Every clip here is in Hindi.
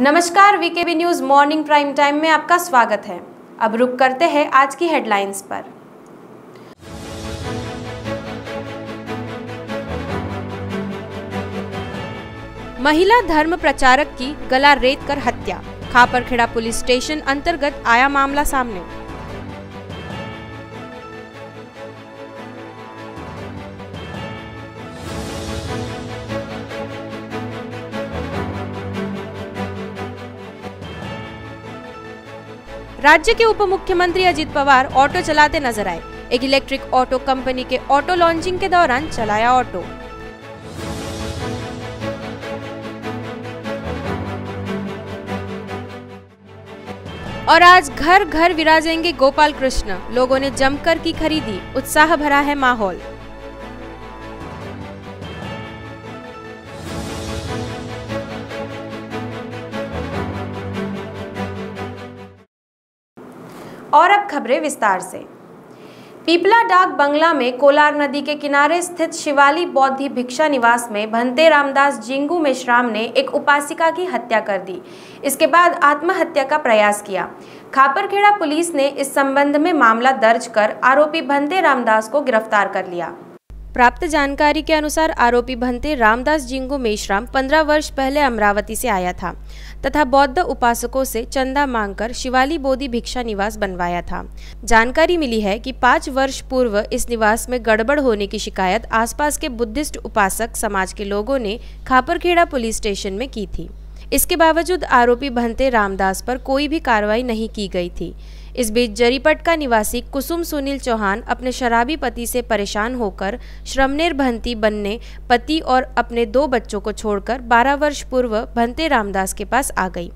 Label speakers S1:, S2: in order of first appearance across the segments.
S1: नमस्कार, VKB news morning prime time में आपका स्वागत है। अब रुक करते हैं आज की हेडलाइंस पर। महिला धर्म प्रचारक की गला रेत कर हत्या, खापरखेड़ा पुलिस स्टेशन अंतर्गत आया मामला सामने। राज्य के उप मुख्यमंत्री अजीत पवार ऑटो चलाते नजर आए। एक इलेक्ट्रिक ऑटो कंपनी के ऑटो लॉन्चिंग के दौरान चलाया ऑटो। और आज घर घर विराजेंगे गोपाल कृष्ण, लोगों ने जमकर की खरीदी, उत्साह भरा है माहौल। और अब खबरें विस्तार से। पीपला डाक बंगला में कोलार नदी के किनारे स्थित शिवाली बौद्ध भिक्षा निवास में भंते रामदास जिंगू मेश्राम ने एक उपासिका की हत्या कर दी। इसके बाद आत्महत्या का प्रयास किया। खापरखेड़ा पुलिस ने इस संबंध में मामला दर्ज कर आरोपी भंते रामदास को गिरफ्तार कर लिया। प्राप्त जानकारी के अनुसार आरोपी भंते रामदास जिंगू मेश्राम 15 वर्ष पहले अमरावती से आया था तथा बौद्ध उपासकों से चंदा मांगकर शिवाली बोधि भिक्षा निवास बनवाया था। जानकारी मिली है कि 5 वर्ष पूर्व इस निवास में गड़बड़ होने की शिकायत आसपास के बुद्धिस्ट उपासक समाज के लोगों ने खापरखेड़ा पुलिस स्टेशन में की थी। इसके बावजूद आरोपी भंते रामदास पर कोई भी कार्रवाई नहीं की गई थी। इस बीच जरीपटका निवासी कुसुम सुनील चौहान अपने शराबी पति से परेशान होकर श्रमनेर भंती बनने पति और अपने 2 बच्चों को छोड़कर 12 वर्ष पूर्व भंते रामदास के पास आ गई।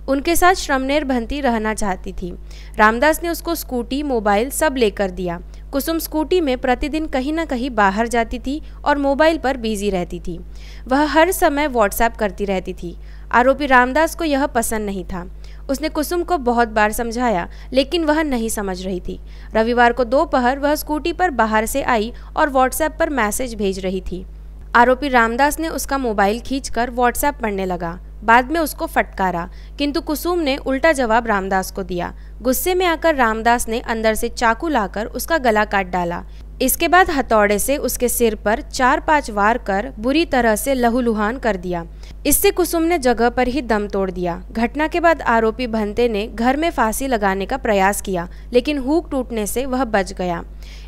S1: उनके साथ श्रमनेर भंती रहना चाहती थी। रामदास ने उसको स्कूटी, मोबाइल सब लेकर दिया। कुसुम स्कूटी में प्रतिदिन कहीं न कहीं बाहर जाती थी और मोबाइल पर बिजी रहती थी। वह हर समय व्हाट्सएप करती रहती थी। आरोपी रामदास को यह पसंद नहीं था। उसने कुसुम को बहुत बार समझाया, लेकिन वह नहीं समझ रही थी। रविवार को दोपहर वह स्कूटी पर बाहर से आई और व्हाट्सएप पर मैसेज भेज रही थी। आरोपी रामदास ने उसका मोबाइल खींचकर व्हाट्सएप पढ़ने लगा। बाद में उसको फटकारा, किंतु कुसुम ने उल्टा जवाब रामदास को दिया। गुस्से में आकर रामदास ने अंदर से चाकू लाकर उसका गला काट डाला। इसके बाद हथौड़े से उसके सिर पर 4-5 वार कर बुरी तरह से लहूलुहान कर दिया। इससे कुसुम ने जगह पर ही दम तोड़ दिया। घटना के बाद आरोपी भंते ने घर में फांसी लगाने का प्रयास किया, लेकिन हुक टूटने से वह बच गया।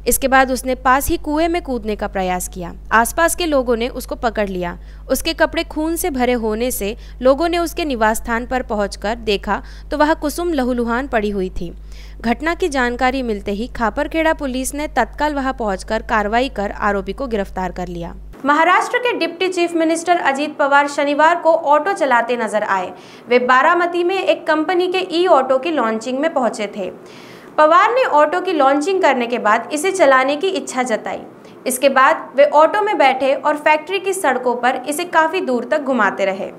S1: इसके बाद उसने पास ही कुएं में कूदने का प्रयास किया। आसपास के लोगों ने उसको पकड़ लिया। उसके कपड़े खून से भरे होने से लोगों ने उसके निवास स्थान पर पहुंचकर देखा तो वह कुसुम लहूलुहान पड़ी हुई थी। घटना की जानकारी मिलते ही खापरखेड़ा पुलिस ने तत्काल वहां पहुंचकर कार्रवाई कर आरोपी को गिरफ्तार कर लिया। महाराष्ट्र के deputy chief minister Ajit Pawar शनिवार को ऑटो चलाते नजर आए। वे बारामती में एक कंपनी के ई ऑटो की लॉन्चिंग में पहुंचे थे। पवार ने ऑटो की लॉन्चिंग करने के बाद इसे चलाने की इच्छा जताई। इसके बाद वे ऑटो में बैठे और फैक्ट्री की सड़कों पर इसे काफी दूर तक घुमाते रहे।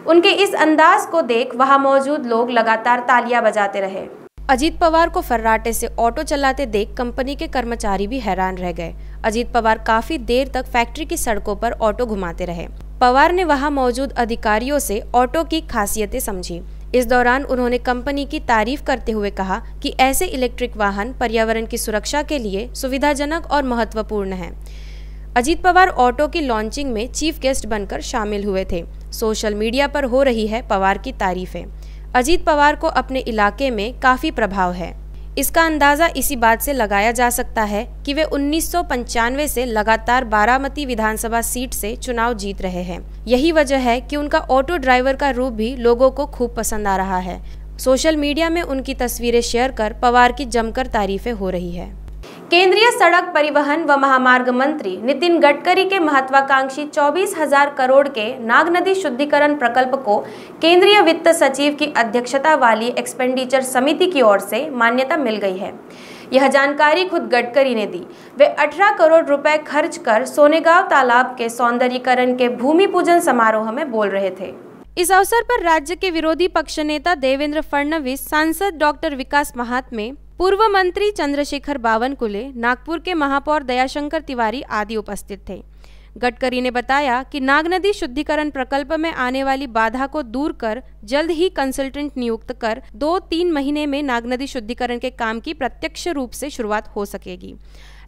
S1: उनके इस अंदाज को देख वहां मौजूद लोग लगातार तालियां बजाते रहे। अजीत पवार को फर्राटे से ऑटो चलाते देख कंपनी के कर्मचारी भी हैरान रह गए। अजीत पवार काफी देर तक फैक्ट्री की सड़कों पर ऑटो घुमाते रहे। पवार ने वहां मौजूद अधिकारियों से ऑटो की खासियतें समझी। इस दौरान उन्होंने कंपनी की तारीफ करते हुए कहा कि ऐसे इलेक्ट्रिक वाहन पर्यावरण की सुरक्षा के लिए सुविधाजनक और महत्वपूर्ण हैं। अजीत पवार ऑटो की लॉन्चिंग में चीफ गेस्ट बनकर शामिल हुए थे। सोशल मीडिया पर हो रही है पवार की तारीफें। अजीत पवार को अपने इलाके में काफी प्रभाव है। इसका अंदाजा इसी बात से लगाया जा सकता है कि वे 1995 से लगातार बारामती विधानसभा सीट से चुनाव जीत रहे हैं। यही वजह है कि उनका ऑटो ड्राइवर का रूप भी लोगों को खूब पसंद आ रहा है। सोशल मीडिया में उनकी तस्वीरें शेयर कर पवार की जमकर तारीफें हो रही है। केंद्रीय सड़क परिवहन व महामार्ग मंत्री नितिन गडकरी के महत्वाकांक्षी 24,000 करोड़ के नाग नदी शुद्धिकरण प्रकल्प को केंद्रीय वित्त सचिव की अध्यक्षता वाली एक्सपेंडिचर समिति की ओर से मान्यता मिल गई है। यह जानकारी खुद गडकरी ने दी। वे 18 करोड़ रुपए खर्च कर सोनेगांव तालाब के सौंदर्यीकरण के भूमि पूजन समारोह में बोल रहे थे। इस अवसर पर राज्य के विरोधी पक्ष नेता देवेंद्र फडणवीस, सांसद डॉक्टर विकास महात्मे, पूर्व मंत्री चंद्रशेखर बावनकुले, नागपुर के महापौर दयाशंकर तिवारी आदि उपस्थित थे। गडकरी ने बताया कि नाग नदी शुद्धिकरण प्रकल्प में आने वाली बाधा को दूर कर जल्द ही कंसल्टेंट नियुक्त कर 2-3 महीने में नाग नदी शुद्धिकरण के काम की प्रत्यक्ष रूप से शुरुआत हो सकेगी।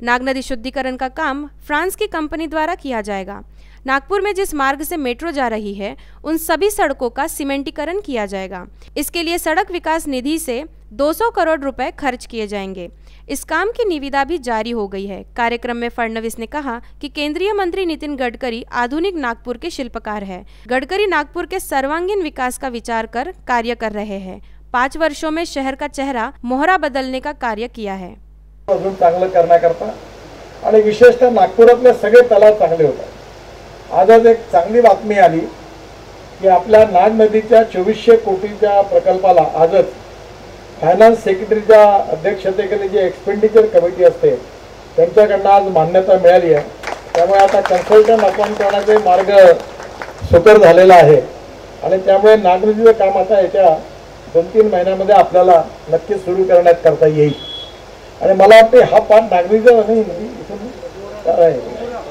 S1: नाग नदी शुद्धिकरण का काम फ्रांस की कंपनी द्वारा किया जाएगा। नागपुर में जिस मार्ग से मेट्रो जा रही है उन सभी सड़कों का सीमेंटीकरण किया जाएगा। इसके लिए सड़क विकास निधि से 200 करोड़ रुपए खर्च किए जाएंगे। इस काम की निविदा भी जारी हो गई है। कार्यक्रम में फडणवीस ने कहा कि केंद्रीय मंत्री नितिन गडकरी आधुनिक नागपुर के शिल्पकार हैं। गडकरी नागपुर के सर्वांगीण विकास का विचार कर कार्य कर रहे हैं। 5 वर्षों में शहर का चेहरा मोहरा बदलने का कार्य किया है।
S2: अजून चांगलं करण्याकरता आणि विशेषतः नागपुरातले सगळे तलाव चांगले होतात। आजच एक चांगली बातमी आली की आपल्या नाग नदीच्या 2400 कोटीच्या प्रकल्पाला आजच फायनान्स सेक्रेटरीच्या अध्यक्षतेखाली जे एक्सपेंडिचर कमिटी असते त्यांच्याकडून आज मान्यता मिळाली आहे। त्यामुळे आता कन्सल्टंट अपॉइंट करण्याचे मार्ग सुकर झालेला आहे आणि त्यामुळे नाग नदीचं काम आता येत्या 2-3 महिन्यामध्ये आपल्याला नक्कीच सुरू करता येईल। आणि मला वाटते हा पाठ नागरिकचा नाही,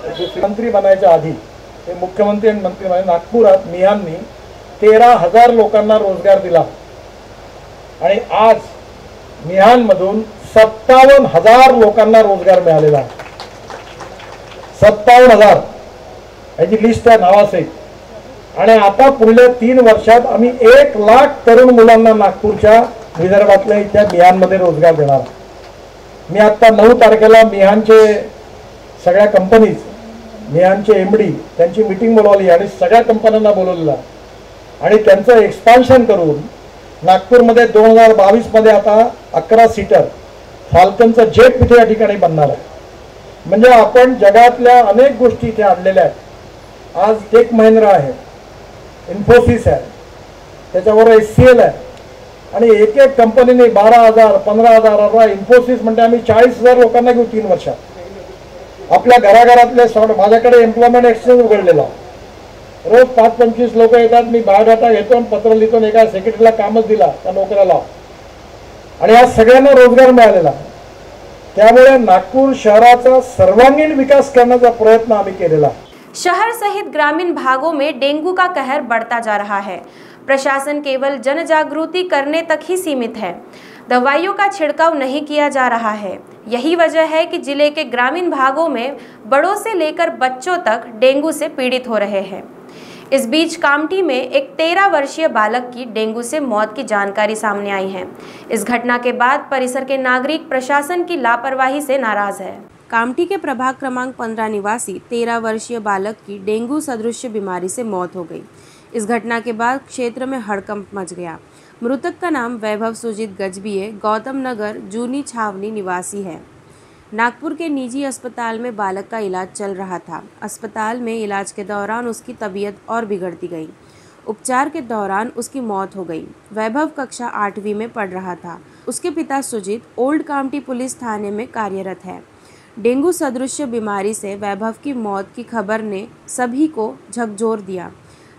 S2: इथून मंत्री बनायच्या आधी ते मुख्यमंत्री आणि मंत्री म्हणजे नागपुरात मिहाननी 13,000 लोकांना रोजगार दिला आणि आज मिहानमधून 57,000 लोकांना रोजगार मिळालेला आहे। 57,000 याची लिस्ट आहे नावासहित। आणि आता पुढल्या 3 वर्षात आम्ही 1 लाख तरुण मुलांना नागपूरच्या विदर्भातल्या इथल्या मिहानमध्ये रोजगार देणार। मी आता 9 तारखेला मिहानचे सगळ्या कंपनीज मिहानचे एमडी त्यांची मीटिंग बोलवली आणि सगळ्या कंपन्यांना बोलवलेला आणि त्यांचं एक्सपान्शन करून नागपूरमध्ये 2022 मध्ये आता 11 सीटर फाल्कनचं जेट इथे या ठिकाणी बनणार आहे। म्हणजे आपण जगातल्या अनेक गोष्टी इथे आणलेल्या आहेत। आज टेक महिंद्रा आहे, इन्फोसिस आहे, त्याच्याबरोबर HCL आहे आणि एक एक कंपनीने 12,000 15,000 इन्फोसिस म्हणजे आम्ही 40,000 लोकांना घेऊ 3 वर्षात। आपल्या घराघरातले माझ्याकडे एम्प्लॉयमेंट एक्सचेंज उघडलेला रोज 5-25 लोक येतात। मी बायोडाटा घेतो आणि पत्र लिहितो, एका सेक्रेटरीला कामच दिला त्या नोकऱ्याला आणि आज सगळ्यांना रोजगार मिळालेला। त्यामुळे नागपूर शहराचा सर्वांगीण विकास करण्याचा प्रयत्न आम्ही केलेला।
S1: शहर सहित ग्रामीण भागों में डेंगू का कहर बढ़ता जा रहा है। प्रशासन केवल जन जागृति करने तक ही सीमित है। दवाइयों का छिड़काव नहीं किया जा रहा है। यही वजह है कि जिले के ग्रामीण भागों में बड़ों से लेकर बच्चों तक डेंगू से पीड़ित हो रहे हैं। इस बीच कामठी में एक 13 वर्षीय बालक की डेंगू से मौत की जानकारी सामने आई है। इस घटना के बाद परिसर के नागरिक प्रशासन की लापरवाही से नाराज है। कामठी के प्रभाग क्रमांक 15 निवासी 13 वर्षीय बालक की डेंगू सदृश बीमारी से मौत हो गई। इस घटना के बाद क्षेत्र में हड़कंप मच गया। मृतक का नाम वैभव सुजीत गजबिये गौतम नगर जूनी छावनी निवासी है। नागपुर के निजी अस्पताल में बालक का इलाज चल रहा था। अस्पताल में इलाज के दौरान उसकी तबीयत और बिगड़ती गई। उपचार के दौरान उसकी मौत हो गई। वैभव कक्षा 8वीं में पढ़ रहा था। उसके पिता सुजीत ओल्ड कामठी पुलिस थाने में कार्यरत है। डेंगू सदृश बीमारी से वैभव की मौत की खबर ने सभी को झकझोर दिया।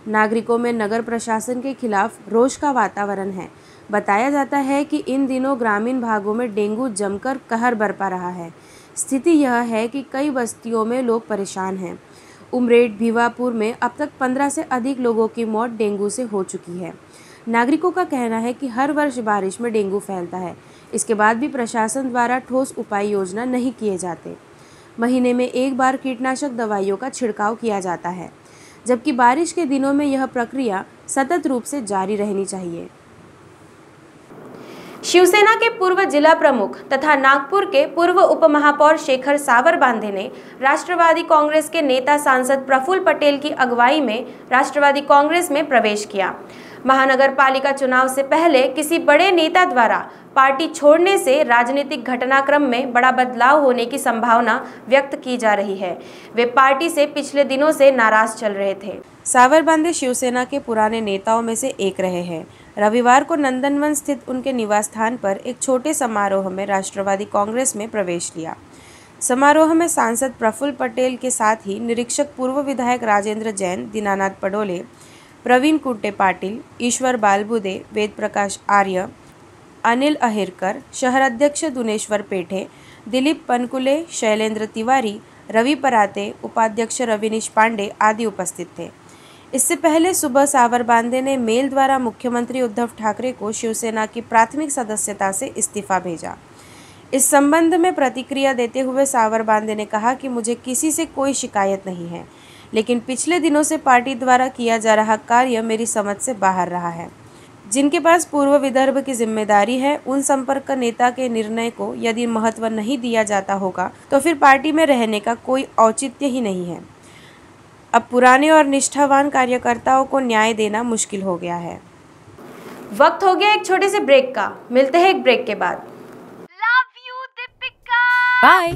S1: नागरिकों में नगर प्रशासन के खिलाफ रोष का वातावरण है। बताया जाता है कि इन दिनों ग्रामीण भागों में डेंगू जमकर कहर बरपा रहा है। स्थिति यह है कि कई बस्तियों में लोग परेशान हैं। उमरेड भिवापुर में अब तक 15 से अधिक लोगों की मौत डेंगू से हो चुकी है। नागरिकों का कहना है कि हर वर्ष बारिश में डेंगू फैलता है। इसके बाद भी प्रशासन द्वारा ठोस उपाय योजना नहीं किए जाते। महीने में 1 बार कीटनाशक दवाइयों का छिड़काव किया जाता है, जबकि बारिश के दिनों में यह प्रक्रिया सतत रूप से जारी रहनी चाहिए। शिवसेना के पूर्व जिला प्रमुख तथा नागपुर के पूर्व उपमहापौर शेखर सावरबांधे ने राष्ट्रवादी कांग्रेस के नेता सांसद प्रफुल्ल पटेल की अगुवाई में राष्ट्रवादी कांग्रेस में प्रवेश किया। महानगर पालिका चुनाव से पहले किसी बड़े नेता द्वारा पार्टी छोड़ने से राजनीतिक घटनाक्रम में बड़ा बदलाव होने की संभावना व्यक्त की जा रही है। वे पार्टी से पिछले दिनों से नाराज चल रहे थे। सावरबांधे शिवसेना के पुराने नेताओं में से एक रहे हैं। रविवार को नंदनवन स्थित उनके निवास स्थान पर एक छोटे समारोह में राष्ट्रवादी कांग्रेस में प्रवेश लिया। समारोह में सांसद प्रफुल्ल पटेल के साथ ही निरीक्षक पूर्व विधायक राजेंद्र जैन, दीनानाथ पडोले, प्रवीण कुंटे पाटिल, ईश्वर बालबुदे, वेद प्रकाश आर्य, अनिल अहिरकर, शहर अध्यक्ष दुनेश्वर पेठे, दिलीप पनकुले, शैलेंद्र तिवारी, रवि पराते, उपाध्यक्ष रविनीश पांडे आदि उपस्थित थे। इससे पहले सुबह सावर बांदे ने मेल द्वारा मुख्यमंत्री उद्धव ठाकरे को शिवसेना की प्राथमिक सदस्यता से इस्तीफा भेजा। इस संबंध में प्रतिक्रिया देते हुए सावर बांदे ने कहा कि मुझे किसी से कोई शिकायत नहीं है, लेकिन पिछले दिनों से पार्टी द्वारा किया जा रहा कार्य मेरी समझ से बाहर रहा है। जिनके पास पूर्व विदर्भ की जिम्मेदारी है, उन संपर्क नेता के निर्णय को यदि महत्व नहीं दिया जाता होगा तो फिर पार्टी में रहने का कोई औचित्य ही नहीं है। अब पुराने और निष्ठावान कार्यकर्ताओं को न्याय देना मुश्किल हो गया है। वक्त हो गया एक छोटे से ब्रेक का। मिलते हैं एक ब्रेक के बाद।
S3: बाय।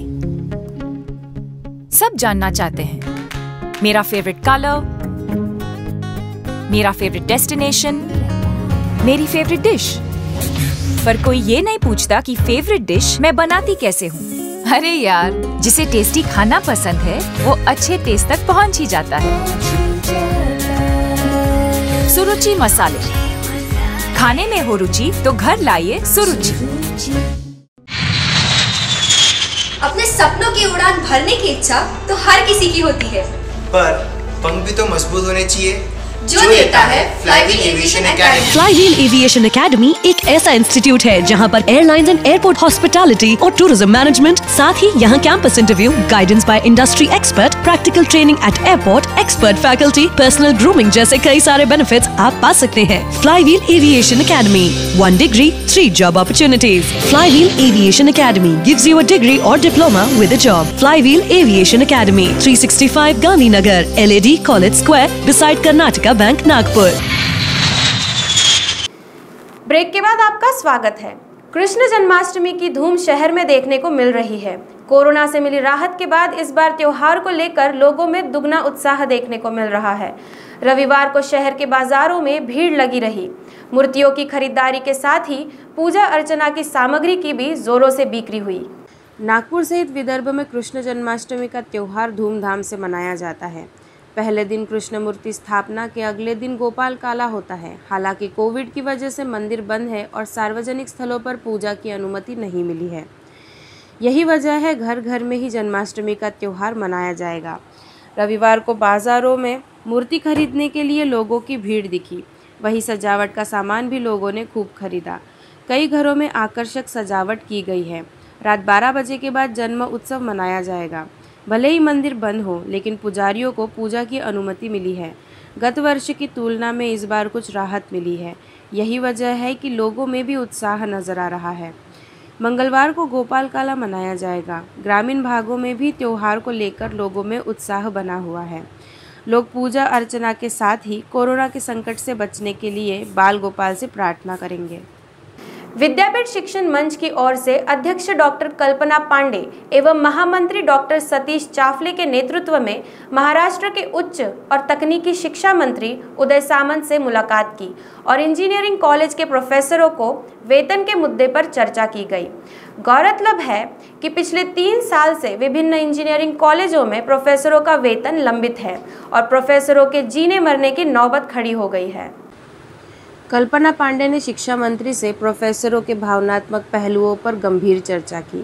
S3: सब जानना चाहते हैं मेरा फेवरेट कलर, मेरा फेवरेट डेस्टिनेशन, मेरी फेवरेट डिश, पर कोई ये नहीं पूछता कि फेवरेट डिश मैं बनाती कैसे हूँ। अरे यार, जिसे टेस्टी खाना पसंद है वो अच्छे टेस्ट तक पहुँच ही जाता है। सुरुचि मसाले, खाने में हो रुचि तो घर लाइए सुरुचि।
S4: अपने सपनों की उड़ान भरने की इच्छा तो हर किसी की होती है,
S5: पर पंख भी तो मजबूत होने चाहिए
S4: जो देता है flywheel aviation academy.
S6: Flywheel aviation academy एक ऐसा इंस्टीट्यूट है जहां पर एयरलाइंस एंड एयरपोर्ट हॉस्पिटैलिटी और टूरिज्म मैनेजमेंट, साथ ही यहां campus interview, guidance by industry expert, practical training at airport, expert faculty, personal grooming जैसे कई सारे बेनिफिट्स आप पा सकते हैं। Flywheel aviation academy, 1 degree, 3 job opportunities. Flywheel Aviation Academy gives you a degree or diploma with a job. Flywheel Aviation Academy, 365 Gandhinagar, LAD College Square, beside Karnataka bank Nagpur.
S1: Break के बाद आपका स्वागत है। कृष्ण जन्माष्टमी की धूम शहर में देखने को मिल रही है। कोरोना से मिली राहत के बाद इस बार त्योहार को लेकर लोगों में दुगना उत्साह देखने को मिल रहा है। रविवार को शहर के बाजारों में भीड़ लगी रही। मूर्तियों की खरीदारी के साथ ही पूजा अर्चना की सामग्री की भी जोरों से बिक्री हुई। नागपुर सहित विदर्भ में कृष्ण जन्माष्टमी का त्योहार धूमधाम से मनाया जाता है। पहले दिन कृष्ण मूर्ति स्थापना के अगले दिन गोपाल काला होता है। हालांकि कोविड की वजह से मंदिर बंद है और सार्वजनिक स्थलों पर पूजा की अनुमति नहीं मिली है। यही वजह है घर घर में ही जन्माष्टमी का त्योहार मनाया जाएगा। रविवार को बाजारों में मूर्ति खरीदने के लिए लोगों की भीड़ दिखी। वहीं सजावट का सामान भी लोगों ने खूब खरीदा। कई घरों में आकर्षक सजावट की गई है। रात 12 बजे के बाद जन्म उत्सव मनाया जाएगा। भले ही मंदिर बंद हो, लेकिन पुजारियों को पूजा की अनुमति मिली है। गत वर्ष की तुलना में इस बार कुछ राहत मिली है। यही वजह है कि लोगों में भी उत्साह नजर आ रहा है। मंगलवार को गोपाल काला मनाया जाएगा। ग्रामीण भागों में भी त्योहार को लेकर लोगों में उत्साह बना हुआ है। लोग पूजा अर्चना के साथ ही कोरोना के संकट से बचने के लिए बाल गोपाल से प्रार्थना करेंगे। विद्यापीठ शिक्षण मंच की ओर से अध्यक्ष डॉक्टर कल्पना पांडे एवं महामंत्री डॉक्टर सतीश चाफले के नेतृत्व में महाराष्ट्र के उच्च और तकनीकी शिक्षा मंत्री उदय सामंत से मुलाकात की और इंजीनियरिंग कॉलेज के प्रोफेसरों को वेतन के मुद्दे पर चर्चा की गई। गौरतलब है कि पिछले 3 साल से विभिन्न इंजीनियरिंग कॉलेजों में प्रोफेसरों का वेतन लंबित है और प्रोफेसरों के जीने मरने की नौबत खड़ी हो गई है। कल्पना पांडे ने शिक्षा मंत्री से प्रोफेसरों के भावनात्मक पहलुओं पर गंभीर चर्चा की।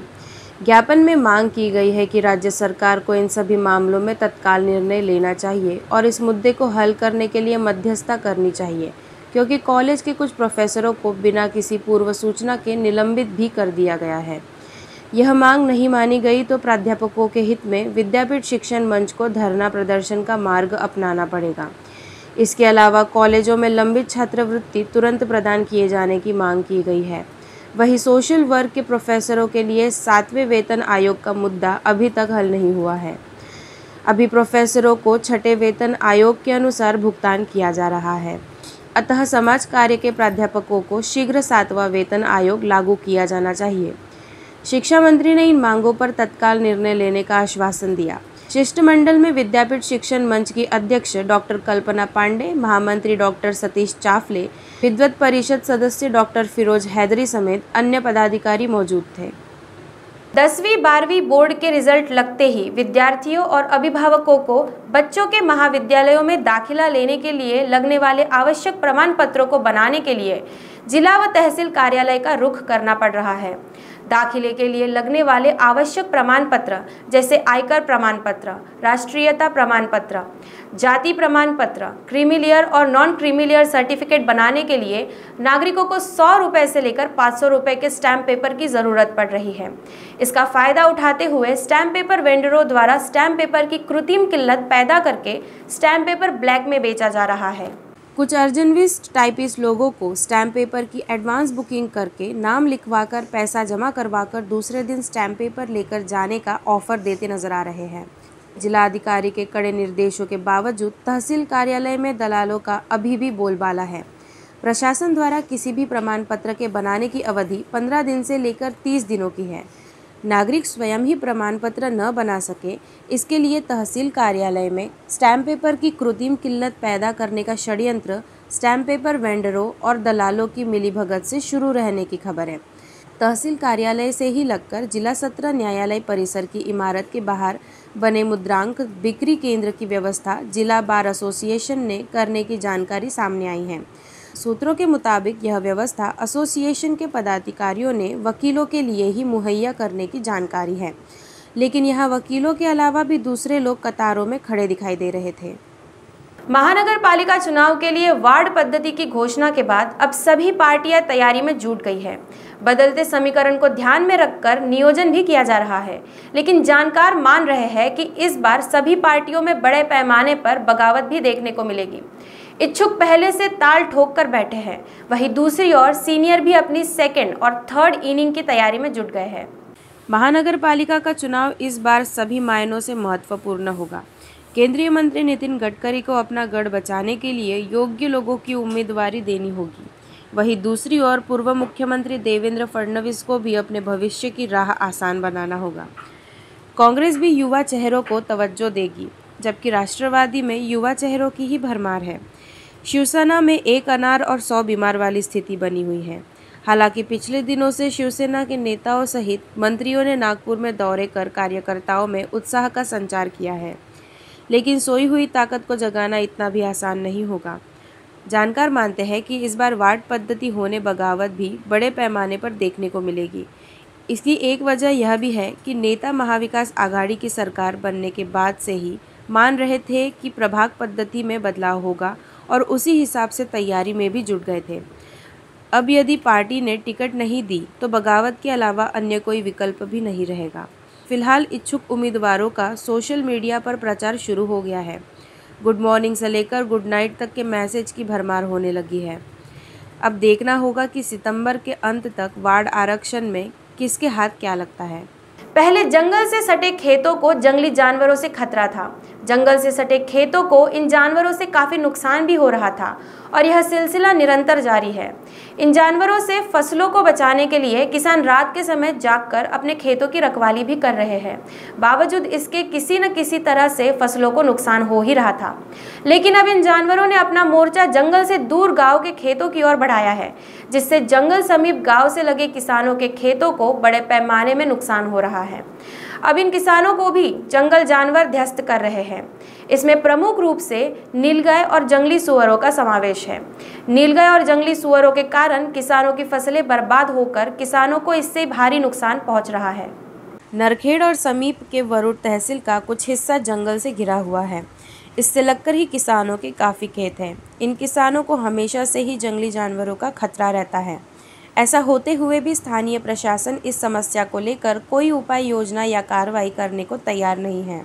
S1: ज्ञापन में मांग की गई है कि राज्य सरकार को इन सभी मामलों में तत्काल निर्णय लेना चाहिए और इस मुद्दे को हल करने के लिए मध्यस्थता करनी चाहिए, क्योंकि कॉलेज के कुछ प्रोफेसरों को बिना किसी पूर्व सूचना के निलंबित भी कर दिया गया है। यह मांग नहीं मानी गई तो प्राध्यापकों के हित में विद्यापीठ शिक्षण मंच को धरना प्रदर्शन का मार्ग अपनाना पड़ेगा। इसके अलावा कॉलेजों में लंबित छात्रवृत्ति तुरंत प्रदान किए जाने की मांग की गई है। वहीं सोशल वर्क के प्रोफेसरों के लिए 7वें वेतन आयोग का मुद्दा अभी तक हल नहीं हुआ है। अभी प्रोफेसरों को 6ठे वेतन आयोग के अनुसार भुगतान किया जा रहा है। अतः समाज कार्य के प्राध्यापकों को शीघ्र 7वां वेतन आयोग लागू किया जाना चाहिए। शिक्षा मंत्री ने इन मांगों पर तत्काल निर्णय लेने का आश्वासन दिया। शिष्टमंडल में विद्यापीठ शिक्षण मंच की अध्यक्ष डॉक्टर कल्पना पांडे, महामंत्री डॉक्टर सतीश चाफले, विद्वत परिषद सदस्य डॉक्टर फिरोज हैदरी समेत अन्य पदाधिकारी मौजूद थे। 10वीं 12वीं बोर्ड के रिजल्ट लगते ही विद्यार्थियों और अभिभावकों को बच्चों के महाविद्यालयों में दाखिला लेने के लिए लगने वाले आवश्यक प्रमाण पत्रों को बनाने के लिए जिला व तहसील कार्यालय का रुख करना पड़ रहा है। दाखिले के लिए लगने वाले आवश्यक प्रमाण पत्र जैसे आयकर प्रमाण पत्र, राष्ट्रीयता प्रमाण पत्र, जाति प्रमाण पत्र, क्रीमी लेयर और नॉन क्रीमी लेयर सर्टिफिकेट बनाने के लिए नागरिकों को 100 रुपये से लेकर 500 रुपये के स्टैम्प पेपर की ज़रूरत पड़ रही है। इसका फ़ायदा उठाते हुए स्टैम्प पेपर वेंडरों द्वारा स्टैम्प पेपर की कृत्रिम किल्लत पैदा करके स्टैम्प पेपर ब्लैक में बेचा जा रहा है। कुछ अर्जनविस्ट टाइपिस्ट लोगों को स्टैम्प पेपर की एडवांस बुकिंग करके नाम लिखवाकर पैसा जमा करवाकर दूसरे दिन स्टैम्प पेपर लेकर जाने का ऑफर देते नजर आ रहे हैं। जिला अधिकारी के कड़े निर्देशों के बावजूद तहसील कार्यालय में दलालों का अभी भी बोलबाला है। प्रशासन द्वारा किसी भी प्रमाण पत्र के बनाने की अवधि 15 दिन से लेकर 30 दिनों की है। नागरिक स्वयं ही प्रमाण पत्र न बना सके, इसके लिए तहसील कार्यालय में स्टैम्प पेपर की कृत्रिम किल्लत पैदा करने का षड्यंत्र स्टैम्प पेपर वेंडरों और दलालों की मिलीभगत से शुरू रहने की खबर है। तहसील कार्यालय से ही लगकर जिला सत्र न्यायालय परिसर की इमारत के बाहर बने मुद्रांक बिक्री केंद्र की व्यवस्था जिला बार एसोसिएशन ने करने की जानकारी सामने आई है। सूत्रों के मुताबिक यह व्यवस्था एसोसिएशन के पदाधिकारियों ने वकीलों के लिए ही मुहैया करने की जानकारी है, लेकिन यहाँ वकीलों के अलावा भी दूसरे लोग कतारों में खड़े दिखाई दे रहे थे। महानगर पालिका चुनाव के लिए वार्ड पद्धति की घोषणा के बाद अब सभी पार्टियां तैयारी में जुट गई है। बदलते समीकरण को ध्यान में रखकर नियोजन भी किया जा रहा है, लेकिन जानकार मान रहे हैं कि इस बार सभी पार्टियों में बड़े पैमाने पर बगावत भी देखने को मिलेगी। इच्छुक पहले से ताल ठोक कर बैठे हैं, वहीं दूसरी ओर सीनियर भी अपनी सेकेंड और थर्ड इनिंग की तैयारी में जुट गए हैं। महानगर पालिका का चुनाव इस बार सभी मायनों से महत्वपूर्ण होगा। केंद्रीय मंत्री नितिन गडकरी को अपना गढ़ बचाने के लिए योग्य लोगों की उम्मीदवारी देनी होगी। वहीं दूसरी ओर पूर्व मुख्यमंत्री देवेंद्र फडणवीस को भी अपने भविष्य की राह आसान बनाना होगा। कांग्रेस भी युवा चेहरों को तवज्जो देगी, जबकि राष्ट्रवादी में युवा चेहरों की ही भरमार है। शिवसेना में 1 अनार और 100 बीमार वाली स्थिति बनी हुई है। हालांकि पिछले दिनों से शिवसेना के नेताओं सहित मंत्रियों ने नागपुर में दौरे कर कार्यकर्ताओं में उत्साह का संचार किया है, लेकिन सोई हुई ताकत को जगाना इतना भी आसान नहीं होगा। जानकार मानते हैं कि इस बार वार्ड पद्धति होने बगावत भी बड़े पैमाने पर देखने को मिलेगी। इसकी एक वजह यह भी है कि नेता महाविकास आघाड़ी की सरकार बनने के बाद से ही मान रहे थे कि प्रभाग पद्धति में बदलाव होगा और उसी हिसाब से तैयारी में भी जुट गए थे। अब यदि पार्टी ने टिकट नहीं दी तो बगावत के अलावा अन्य कोई विकल्प भी नहीं रहेगा। फिलहाल इच्छुक उम्मीदवारों का सोशल मीडिया पर प्रचार शुरू हो गया है। गुड मॉर्निंग से लेकर गुड नाइट तक के मैसेज की भरमार होने लगी है। अब देखना होगा कि सितंबर के अंत तक वार्ड आरक्षण में किसके हाथ क्या लगता है। पहले जंगल से सटे खेतों को जंगली जानवरों से खतरा था। जंगल से सटे खेतों को इन जानवरों से काफ़ी नुकसान भी हो रहा था और यह सिलसिला निरंतर जारी है। इन जानवरों से फसलों को बचाने के लिए किसान रात के समय जागकर अपने खेतों की रखवाली भी कर रहे हैं। बावजूद इसके किसी न किसी तरह से फसलों को नुकसान हो ही रहा था। लेकिन अब इन जानवरों ने अपना मोर्चा जंगल से दूर गाँव के खेतों की ओर बढ़ाया है, जिससे जंगल समीप गाँव से लगे किसानों के खेतों को बड़े पैमाने में नुकसान हो रहा है। अब इन किसानों को भी जंगल जानवर ध्वस्त कर रहे हैं। इसमें प्रमुख रूप से नीलगाय और जंगली सुअरों का समावेश है। नीलगाय और जंगली सुअरों के कारण किसानों की फसलें बर्बाद होकर किसानों को इससे भारी नुकसान पहुंच रहा है। नरखेड़ और समीप के वरुड़ तहसील का कुछ हिस्सा जंगल से घिरा हुआ है। इससे लगकर ही किसानों के काफ़ी खेत हैं। इन किसानों को हमेशा से ही जंगली जानवरों का खतरा रहता है। ऐसा होते हुए भी स्थानीय प्रशासन इस समस्या को लेकर कोई उपाय योजना या कार्रवाई करने को तैयार नहीं है।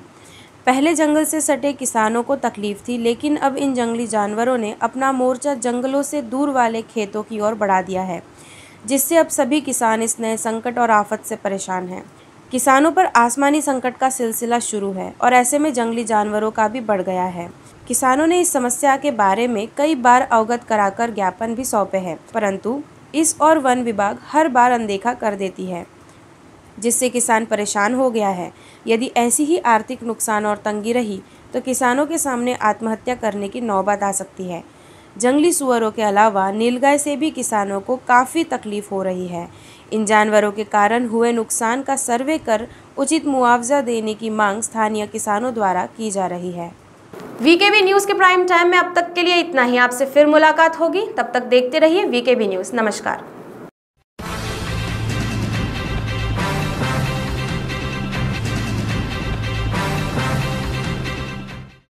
S1: पहले जंगल से सटे किसानों को तकलीफ थी, लेकिन अब इन जंगली जानवरों ने अपना मोर्चा जंगलों से दूर वाले खेतों की ओर बढ़ा दिया है, जिससे अब सभी किसान इस नए संकट और आफत से परेशान हैं। किसानों पर आसमानी संकट का सिलसिला शुरू है और ऐसे में जंगली जानवरों का भी बढ़ गया है। किसानों ने इस समस्या के बारे में कई बार अवगत कराकर ज्ञापन भी सौंपे हैं, परंतु इस और वन विभाग हर बार अनदेखा कर देती है, जिससे किसान परेशान हो गया है। यदि ऐसी ही आर्थिक नुकसान और तंगी रही तो किसानों के सामने आत्महत्या करने की नौबत आ सकती है। जंगली सुअरों के अलावा नीलगाय से भी किसानों को काफ़ी तकलीफ हो रही है। इन जानवरों के कारण हुए नुकसान का सर्वे कर उचित मुआवजा देने की मांग स्थानीय किसानों द्वारा की जा रही है। वीकेबी न्यूज़ के प्राइम टाइम में अब तक के लिए इतना ही। आपसे फिर मुलाकात होगी, तब तक देखते रहिए वीकेबी न्यूज़। नमस्कार।